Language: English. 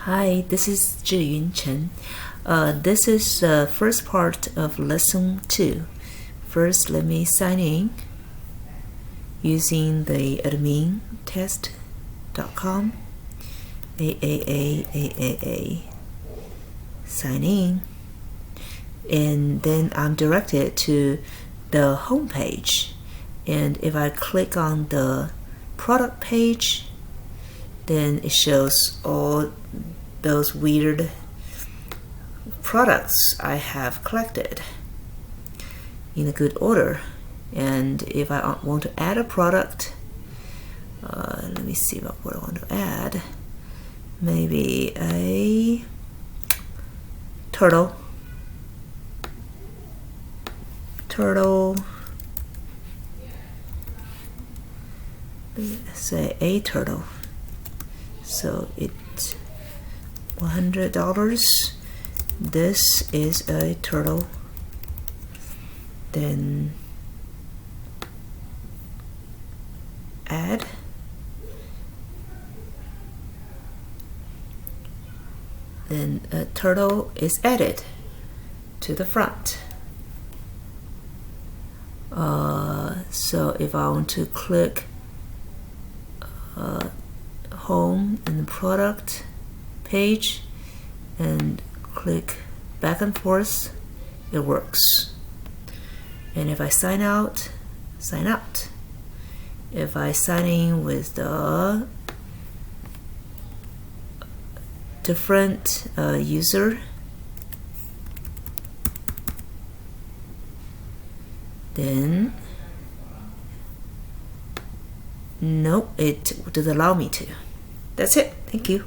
Hi, this is Zhiyun Chen. This is the first part of lesson 2. First, let me sign in using the admin test.com AAA. Sign in, and then I'm directed to the home page. And if I click on the product page, then it shows all those weird products I have collected in a good order. And if I want to add a product, let me see what I want to add. Maybe a turtle. Let's say a turtle. So it's $100. This is a turtle. Then add. Then a turtle is added to the front. So if I want to click home and product page and click back and forth, it works. And if I sign out. If I sign in with the different user, then nope, it doesn't allow me to. That's it. Thank you.